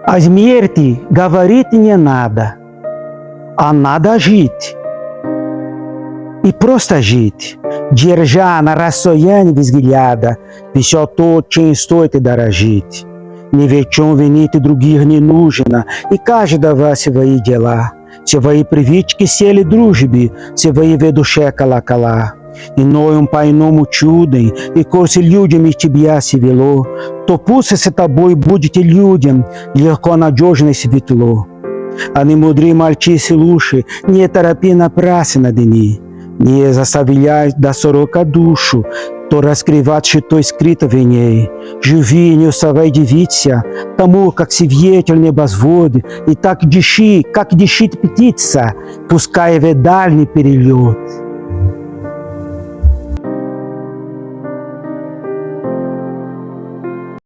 О смерти говорить не надо, а надо жить. И просто жить, держа на расстоянии взгляда все то, чем стоит дорожить. Ни в чем винить других не нужно, и каждого свои дела, свои привычки сели дружбы, свои в душе колокола. Иною по иному чудом, и коли людям из тебя вело, то пусть с тобой будет людям легко, надежно и светло. А не мудрые мальчиши луши, не торопи напрасно дни, не заставляй до сорока душу, то раскрывать, что скрыто в ней. Живи, не уставай дивиться тому, как ветер небосвод, и так дыши, как дышит птица, пускай в дальний перелет.